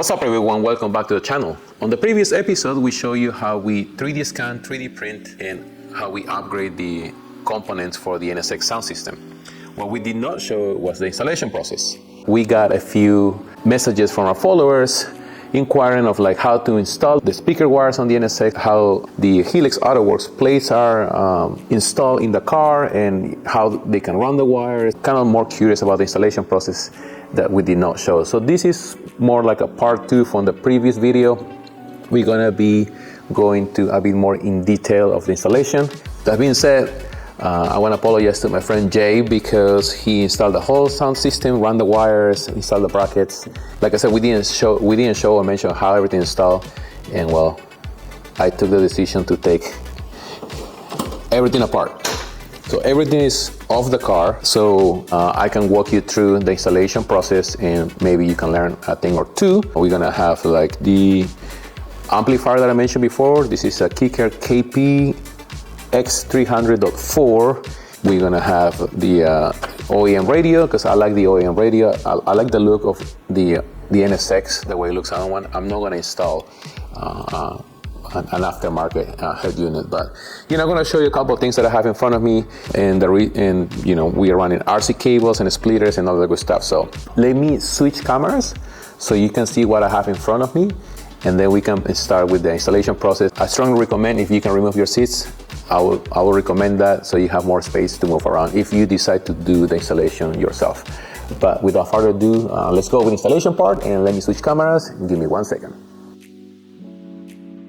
What's up everyone, welcome back to the channel. On the previous episode we show you how we 3D scan, 3D print, and how we upgrade the components for the NSX sound system. What we did not show was the installation process. We got a few messages from our followers inquiring of like how to install the speaker wires on the NSX, how the Helix AutoWorks plates are installed in the car, and how they can run the wires. Kind of more curious about the installation process that we did not show. So this is more like a part 2 from the previous video. We're gonna be going to a bit more in detail of the installation. That being said, I want to apologize to my friend Jay because he installed the whole sound system, ran the wires, installed the brackets. Like I said, we didn't show or mention how everything installed, and well, I took the decision to take everything apart. So everything is off the car, so I can walk you through the installation process and maybe you can learn a thing or two. We're gonna have like the amplifier that I mentioned before. This is a Kicker KP X300.4. We're gonna have the OEM radio, because I like the OEM radio. I like the look of the NSX, the way it looks on one. I'm not gonna install an aftermarket head unit, but I'm gonna show you a couple of things that I have in front of me, and we are running RC cables and splitters and all that good stuff. So let me switch cameras so you can see what I have in front of me, and then we can start with the installation process. I strongly recommend, if you can remove your seats, I will recommend that, so you have more space to move around if you decide to do the installation yourself. But without further ado, let's go with the installation part, and let me switch cameras. Give me 1 second.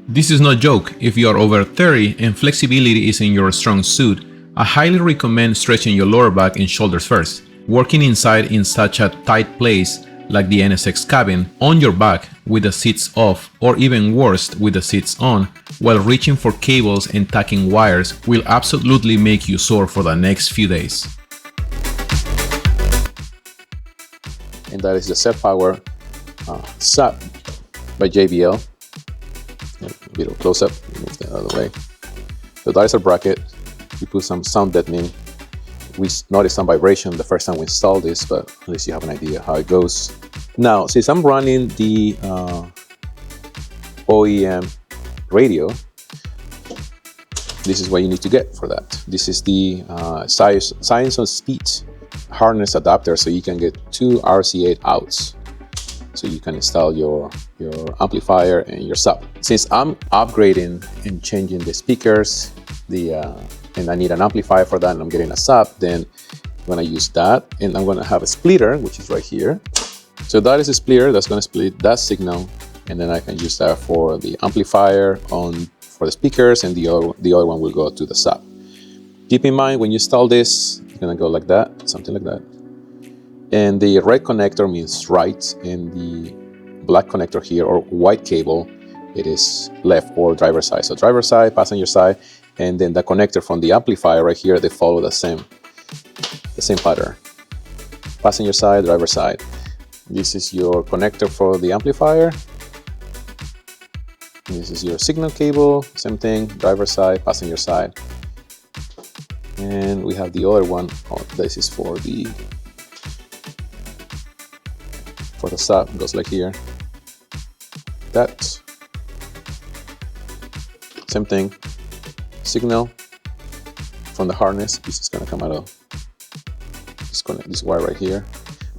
This is no joke. If you are over 30 and flexibility is in your strong suit, I highly recommend stretching your lower back and shoulders first. Working inside in such a tight place like the NSX cabin, on your back with the seats off, or even worse with the seats on, while reaching for cables and tacking wires, will absolutely make you sore for the next few days. And that is the Self-Power SAP by JBL. A bit of close up, move that out of the way. So that is a bracket. We put some sound deadening. We noticed some vibration the first time we installed this, but at least you have an idea how it goes. Now, since I'm running the OEM radio, this is what you need to get for that. This is the Science on Speed harness adapter, so you can get 2 RC8 outs. So you can install your amplifier and your sub. Since I'm upgrading and changing the speakers, and I need an amplifier for that, and I'm getting a sub, then I'm gonna use that, and I'm gonna have a splitter, which is right here. So that is a splitter that's gonna split that signal, and then I can use that for the amplifier for the speakers, and the other one will go to the sub. Keep in mind, when you install this, it's gonna go like that, something like that. And the red connector means right, and the black connector here, or white cable, it is left or driver side. So driver side, passenger side, and then the connector from the amplifier right here, they follow the same pattern. Passenger side, driver side. This is your connector for the amplifier. This is your signal cable, same thing, driver side, passenger side. And we have the other one. Oh, this is for the sub, it goes like here. That same thing, signal from the harness. This is gonna come out of this wire right here.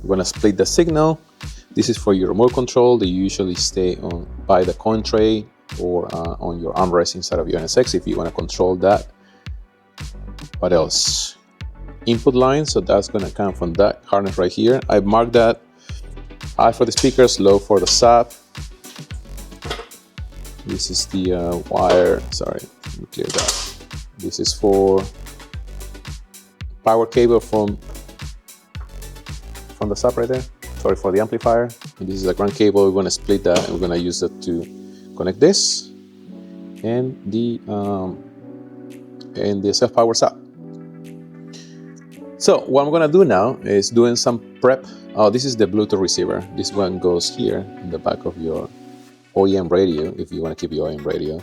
We're gonna split the signal. This is for your remote control. They usually stay by the coin tray or on your armrest inside of your NSX if you want to control that. What else? Input line, so that's gonna come from that harness right here. I marked that high for the speakers, low for the sub. This is the wire, sorry, let me clear that. This is for power cable from the sub right there, sorry, for the amplifier. And this is the ground cable. We're going to split that, and we're going to use it to connect this and the self-power sub. So what I'm going to do now is doing some prep. Oh, this is the Bluetooth receiver. This one goes here in the back of your OEM radio, if you want to keep your OEM radio.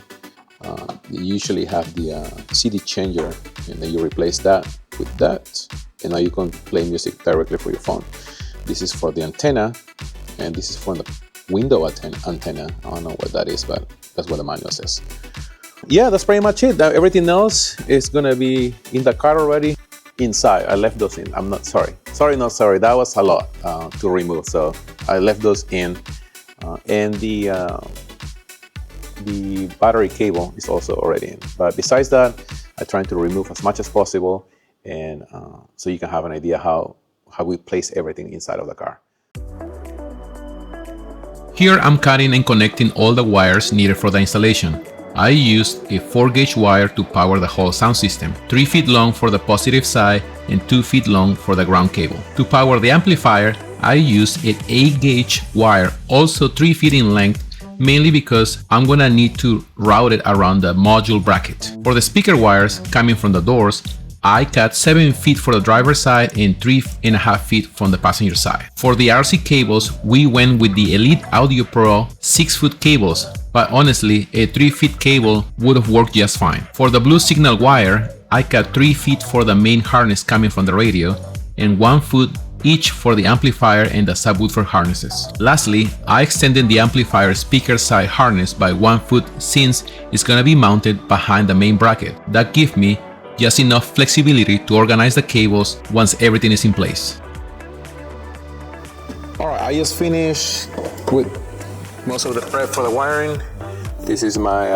You usually have the CD changer, and then you replace that with that, and now you can play music directly for your phone. This is for the antenna, and this is for the window antenna. I don't know what that is, but that's what the manual says. Yeah, that's pretty much it. Everything else is gonna be in the car already. Inside, I left those in. I'm not sorry. Not sorry. That was a lot to remove, so I left those in. And the battery cable is also already in. But besides that, I try to remove as much as possible, and so you can have an idea how we place everything inside of the car. Here I'm cutting and connecting all the wires needed for the installation. I used a 4-gauge wire to power the whole sound system, 3 feet long for the positive side and 2 feet long for the ground cable. To power the amplifier, I used an 8-gauge wire, also 3 feet in length, mainly because I'm gonna need to route it around the module bracket. For the speaker wires coming from the doors, I cut 7 feet for the driver's side and 3.5 feet from the passenger side. For the RC cables, we went with the Elite Audio Pro 6-foot cables, but honestly, a 3-foot cable would have worked just fine. For the blue signal wire, I cut 3 feet for the main harness coming from the radio and 1 foot each for the amplifier and the subwoofer harnesses. Lastly, I extended the amplifier speaker side harness by 1 foot since it's gonna be mounted behind the main bracket. That gives me just enough flexibility to organize the cables once everything is in place. Alright, I just finished with most of the prep for the wiring. This is my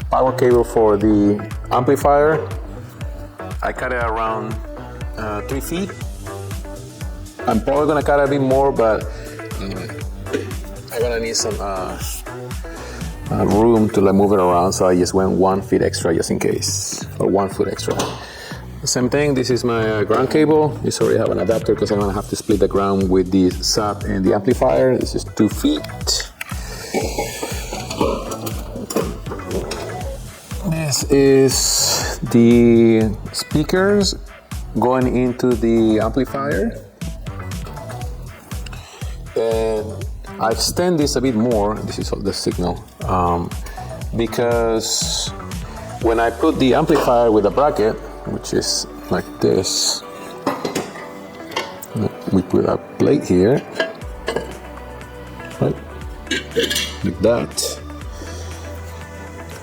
power cable for the amplifier. I cut it around 3 feet. I'm probably gonna cut a bit more, but I'm gonna need some room to move it around, so I just went 1 foot extra just in case, or 1 foot extra. Same thing, this is my ground cable. This already have an adapter because I'm gonna have to split the ground with the sub and the amplifier. This is 2 feet. This is the speakers going into the amplifier. And I extend this a bit more, this is the signal, because when I put the amplifier with the bracket, which is like this, we put a plate here, right, like that.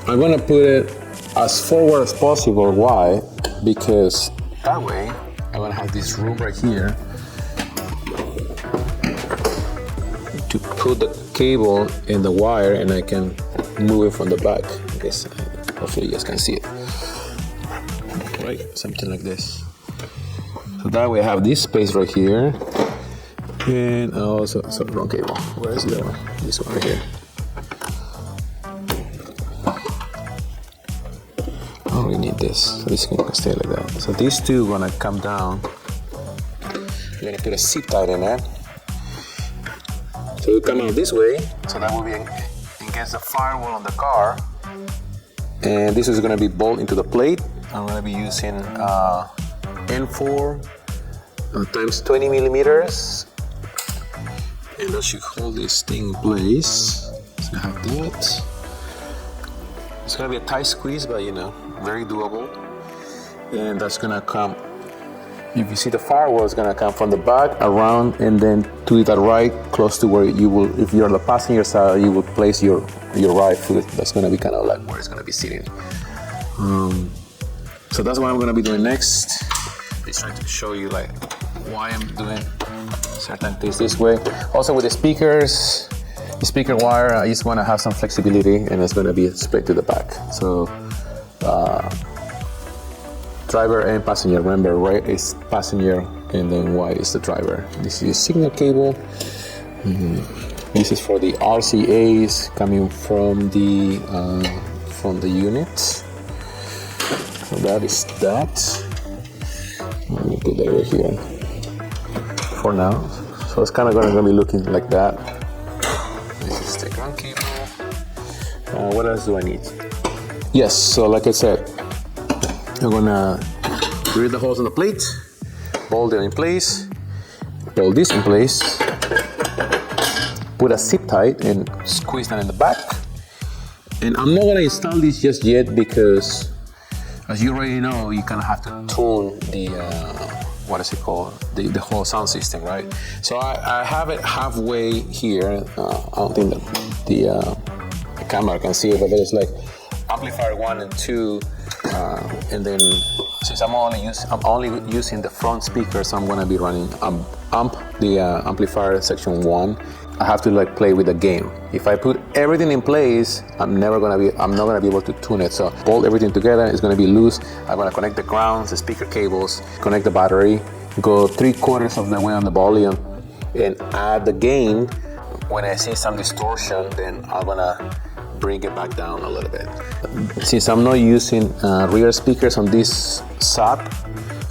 I'm gonna put it as forward as possible. Why? Because that way I'm gonna have this room right here to put the cable in the wire, and I can move it from the back. I guess hopefully you guys can see it. Right, something like this. So that way I have this space right here, and also wrong cable. Where is the other one? This one right here. I don't really need this, so this can stay like that. So these two are gonna come down. You're gonna put a zip tie in there. So you come out this way, so that will be against the firewall on the car. And this is gonna be bolted into the plate. I'm gonna be using N4 times 20 millimeters. And that should hold this thing in place. So I have that. It's gonna be a tight squeeze, but very doable. And that's gonna come, if you see the firewall, is gonna come from the back, around, and then to the right, close to where you will, if you're on the passenger side, you will place your right foot. That's gonna be kind of like where it's gonna be sitting. So that's what I'm gonna be doing next. Just trying to show you like why I'm doing certain things this way. Also with the speakers, the speaker wire, I just wanna have some flexibility, and it's gonna be split to the back. So driver and passenger. Remember, right is passenger and then white is the driver. This is signal cable. This is for the RCAs coming from the unit. So that is that. Let me put that right here for now. So it's kind of going to be looking like that. This is the ground cable. What else do I need? Yes, so like I said, I'm gonna drill the holes in the plate, bolt it in place, bolt this in place, put a zip tie and squeeze that in the back. And I'm not gonna install this just yet because, as you already know, you kind of have to tune what is it called, the whole sound system, right? So I have it halfway here. I don't think that the camera can see it, but there's like amplifier 1 and 2, and then since I'm only using the front speakers, I'm gonna be running the amplifier section 1. I have to like play with the gain. If I put everything in place, I'm not gonna be able to tune it. So bolt everything together, it's gonna be loose. I'm gonna connect the grounds, the speaker cables, connect the battery, go 3/4 of the way on the volume, and add the gain. When I see some distortion, then I'm gonna bring it back down a little bit. Since I'm not using rear speakers on this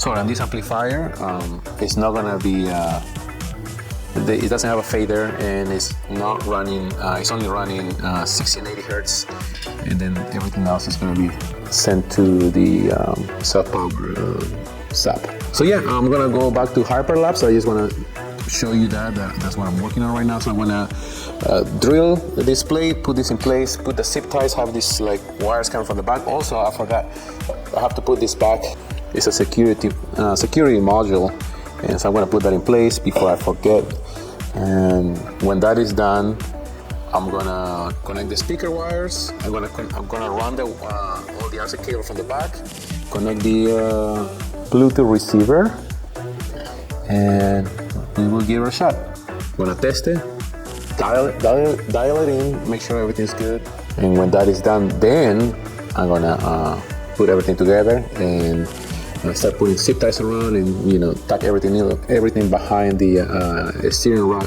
on this amplifier, it's not gonna be. It doesn't have a fader, and it's not running. It's only running 60 and 80 hertz, and then everything else is going to be sent to the sub-power sub. So yeah, I'm gonna go back to hyperlapse. I just want to show you that's what I'm working on right now. So I'm gonna drill this plate, put this in place, put the zip ties, have this like wires coming from the back. Also, I forgot, I have to put this back. It's a security module. And so I'm gonna put that in place before I forget. And when that is done, I'm gonna connect the speaker wires. I'm gonna run all the RC cable from the back, connect the Bluetooth receiver, and we will give it a shot. I'm gonna test it, dial it in, make sure everything's good. And when that is done, then I'm gonna put everything together and start putting zip ties around, and tuck everything behind the steering rod.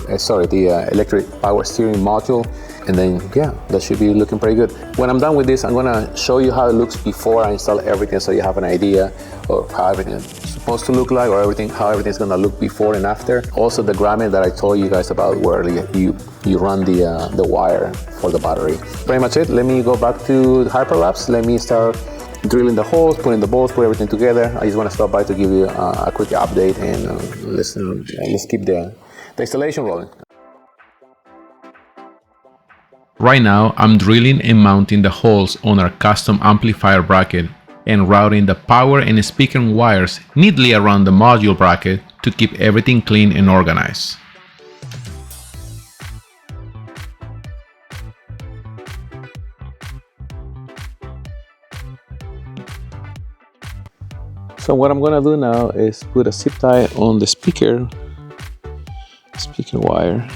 The electric power steering module, and then yeah, that should be looking pretty good. When I'm done with this, I'm gonna show you how it looks before I install everything, so you have an idea of how everything is supposed to look like, or how everything's gonna look before and after. Also, the grommet that I told you guys about, where you run the wire for the battery. Pretty much it. Let me go back to hyperlapse. Let me start drilling the holes, putting the bolts, put everything together. I just want to stop by to give you a quick update, and let's keep the installation rolling. Right now, I'm drilling and mounting the holes on our custom amplifier bracket and routing the power and speaker wires neatly around the module bracket to keep everything clean and organized. So what I'm gonna do now is put a zip tie on the speaker wire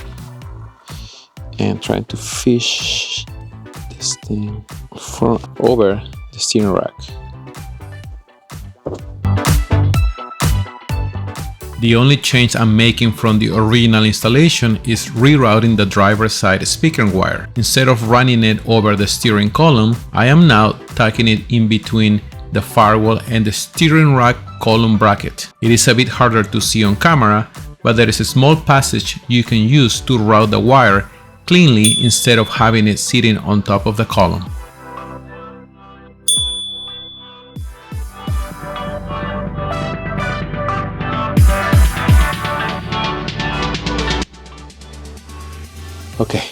and trying to fish this thing over the steering rack. The only change I'm making from the original installation is rerouting the driver's side speaker wire. Instead of running it over the steering column, I am now tucking it in between the firewall and the steering rack column bracket. It is a bit harder to see on camera, but there is a small passage you can use to route the wire cleanly instead of having it sitting on top of the column. Okay,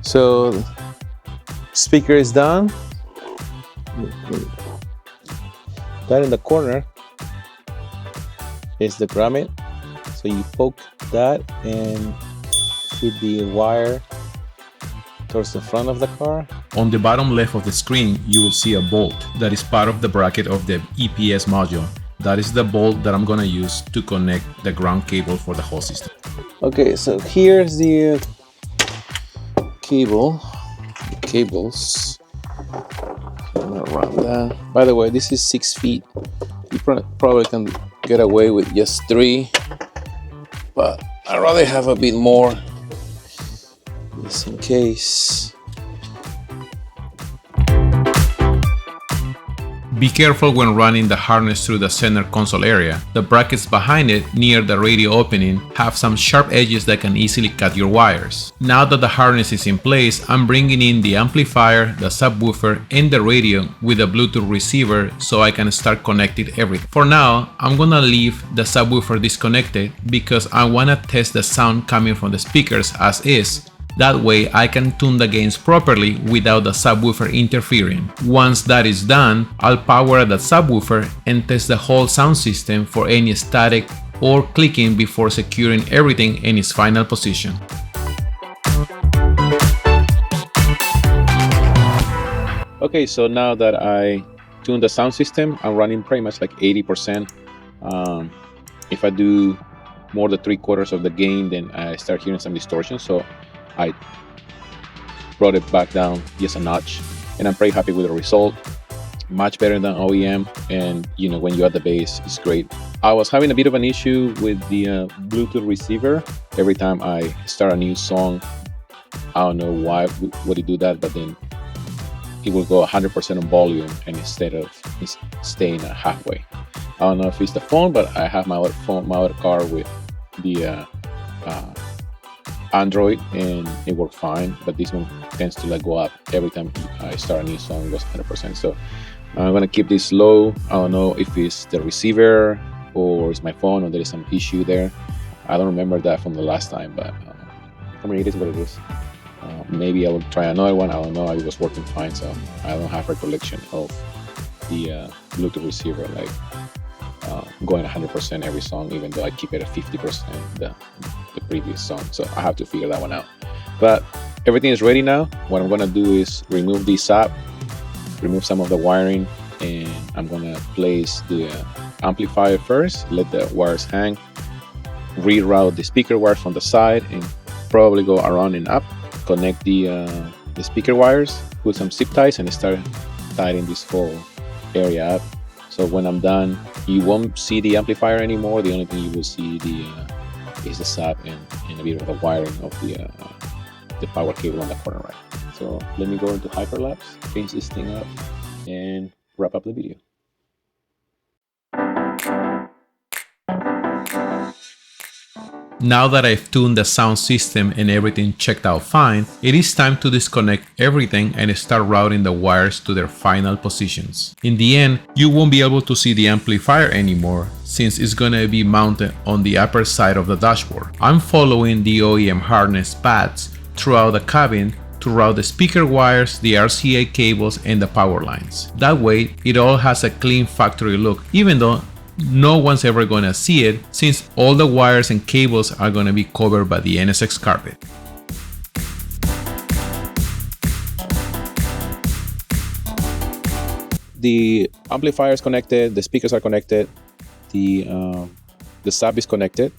so speaker is done. That in the corner is the grommet, so you poke that and feed the wire towards the front of the car. On the bottom left of the screen, you will see a bolt that is part of the bracket of the EPS module. That is the bolt that I'm gonna use to connect the ground cable for the whole system. Okay, so here's the cables. I'm gonna run that. By the way, this is 6 feet. You probably can get away with just 3, but I'd rather have a bit more, just in case. Be careful when running the harness through the center console area. The brackets behind it, near the radio opening, have some sharp edges that can easily cut your wires. Now that the harness is in place, I'm bringing in the amplifier, the subwoofer, and the radio with a Bluetooth receiver so I can start connecting everything. For now, I'm gonna leave the subwoofer disconnected because I wanna test the sound coming from the speakers as is, That way I can tune the gains properly without the subwoofer interfering. Once that is done, I'll power the subwoofer and test the whole sound system for any static or clicking before securing everything in its final position. Okay, so now that I tuned the sound system, I'm running pretty much like 80%. If I do more than 3/4 of the gain, then I start hearing some distortion. So I brought it back down just a notch, and I'm pretty happy with the result. Much better than OEM, and you know, when you add the bass, it's great. I was having a bit of an issue with the Bluetooth receiver. Every time I start a new song, I don't know why would it do that, but then it will go 100% on volume, and instead of staying at halfway. I don't know if it's the phone, but I have my other car with the Android, and it worked fine. But this one tends to like go up every time I start a new song. It goes 100%. So I'm gonna keep this low. I don't know if it's the receiver or it's my phone, or there is some issue there. I don't remember that from the last time, but I mean, it is what it is. Maybe I will try another one. I don't know. It was working fine, so I don't have recollection of the Bluetooth receiver like going 100% every song, even though I keep it at 50% the previous song. So I have to figure that one out. But everything is ready now. What I'm gonna do is remove the sap, remove some of the wiring, and I'm gonna place the amplifier first, let the wires hang, reroute the speaker wires from the side, and probably go around and up, connect the speaker wires, put some zip ties, and start tying this whole area up. So when I'm done, you won't see the amplifier anymore. The only thing you will see is the sap and a bit of the wiring of the power cable on the corner right. So let me go into hyperlapse, finish this thing up, and wrap up the video. Now that I've tuned the sound system and everything checked out fine, it is time to disconnect everything and start routing the wires to their final positions. In the end, you won't be able to see the amplifier anymore since it's gonna be mounted on the upper side of the dashboard. I'm following the OEM harness paths throughout the cabin to route the speaker wires, the RCA cables, and the power lines. That way, it all has a clean factory look, even though no one's ever gonna see it since all the wires and cables are gonna be covered by the NSX carpet. The amplifier is connected, the speakers are connected, the sub is connected,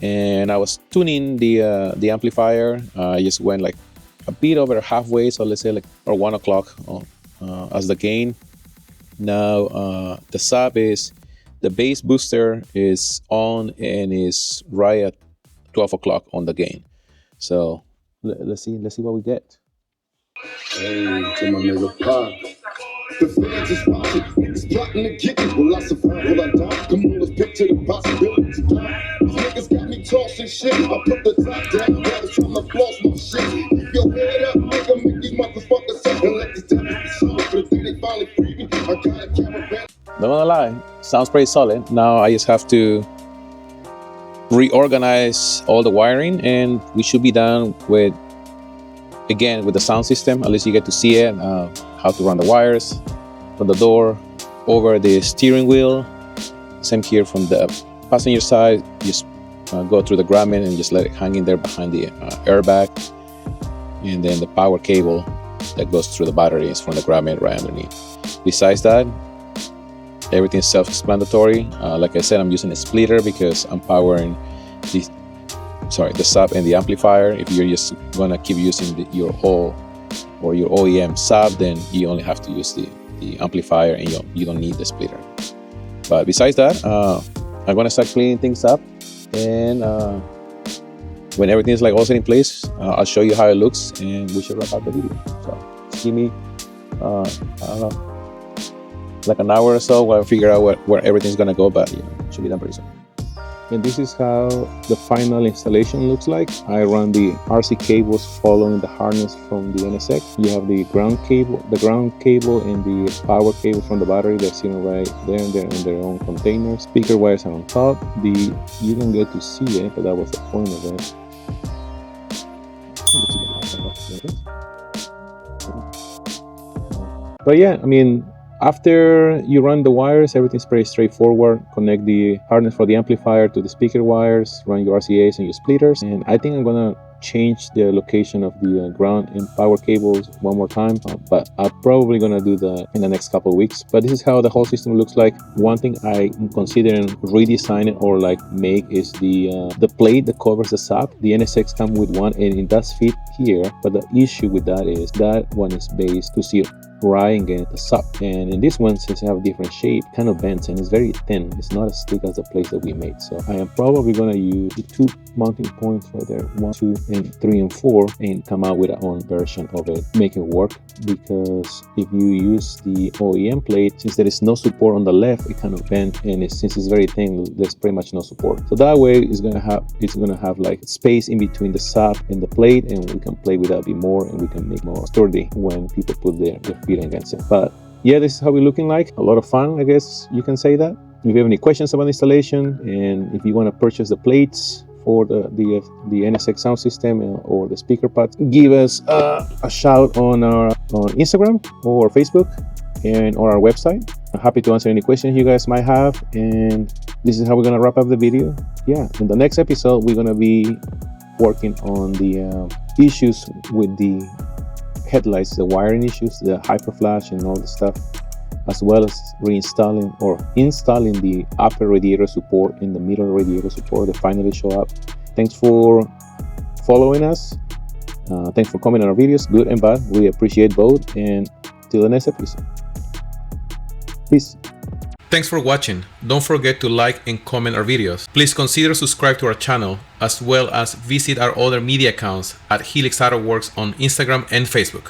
and I was tuning the amplifier. I just went like a bit over halfway, so let's say like or 1 o'clock as the gain. Now the sub is, the bass booster is on and is right at 12 o'clock on the gain. So let's see what we get. Hey, to my nigga Pop. The fans is watching, niggas plotting to get me. Will I survive? Will I die? Come on, let's picture the possibility. These niggas got me tossing shit. I put the top down, gotta try to floss my shit. Keep your head up, nigga, make these motherfuckers up and let these devils be solid. For the day they finally free me, I got a caravan. Not gonna lie, sounds pretty solid. Now I just have to reorganize all the wiring, and we should be done with the sound system. At least you get to see it, how to run the wires from the door over the steering wheel. Same here from the passenger side. Just go through the grommet and just let it hang in there behind the airbag, and then the power cable that goes through the battery is from the grommet right underneath. Besides that, everything is self-explanatory. Like I said, I'm using a splitter because I'm powering the sub and the amplifier. If you're just gonna keep using your whole or your OEM sub, then you only have to use the amplifier, and you don't need the splitter. But besides that, I'm gonna start cleaning things up, and when everything is like all set in place, I'll show you how it looks, and we should wrap up the video. So just give me I don't know, like an hour or so while I figure out where everything's gonna go, but it should be done pretty soon. And this is how the final installation looks like. I run the RC cables following the harness from the NSX. You have the ground cable and the power cable from the battery that's sitting right there, and they're in their own containers. Speaker wires are on top. You don't get to see it, but that was the point of it. But yeah, I mean, after you run the wires, everything's pretty straightforward. Connect the harness for the amplifier to the speaker wires, run your RCAs and your splitters. And I think I'm gonna change the location of the ground and power cables one more time, but I'm probably gonna do that in the next couple of weeks. But this is how the whole system looks like. One thing I'm considering redesigning or like make is the plate that covers the sub. The NSX comes with one and it does fit here, but the issue with that is that one is based to sit right against the sub, and in this one, since I have a different shape, kind of bends and it's very thin. It's not as thick as the plates that we made. So I am probably gonna use the 2 mounting points right there, 1, 2, and 3 and 4, and come out with our own version of it, make it work. Because if you use the OEM plate, since there is no support on the left, it kind of bends, and since it's very thin, there's pretty much no support. So that way, it's gonna have like space in between the sub and the plate, and we can play with that a bit more, and we can make more sturdy when people put their feet against it. But yeah, this is how we're looking like. A lot of fun, I guess you can say that. If you have any questions about installation, and if you want to purchase the plates for the NSX sound system or the speaker pads, give us a shout on Instagram or Facebook and on our website. I'm happy to answer any questions you guys might have. And this is how we're gonna wrap up the video. Yeah, in the next episode, we're gonna be working on the issues with the headlights, the wiring issues, the hyperflash and all the stuff, as well as reinstalling or installing the upper radiator support and the middle radiator support that finally show up. Thanks for following us. Thanks for commenting on our videos, good and bad. We appreciate both, and till the next episode. Peace. Thanks for watching. Don't forget to like and comment our videos. Please consider subscribe to our channel, as well as visit our other media accounts at Helix Autoworks on Instagram and Facebook.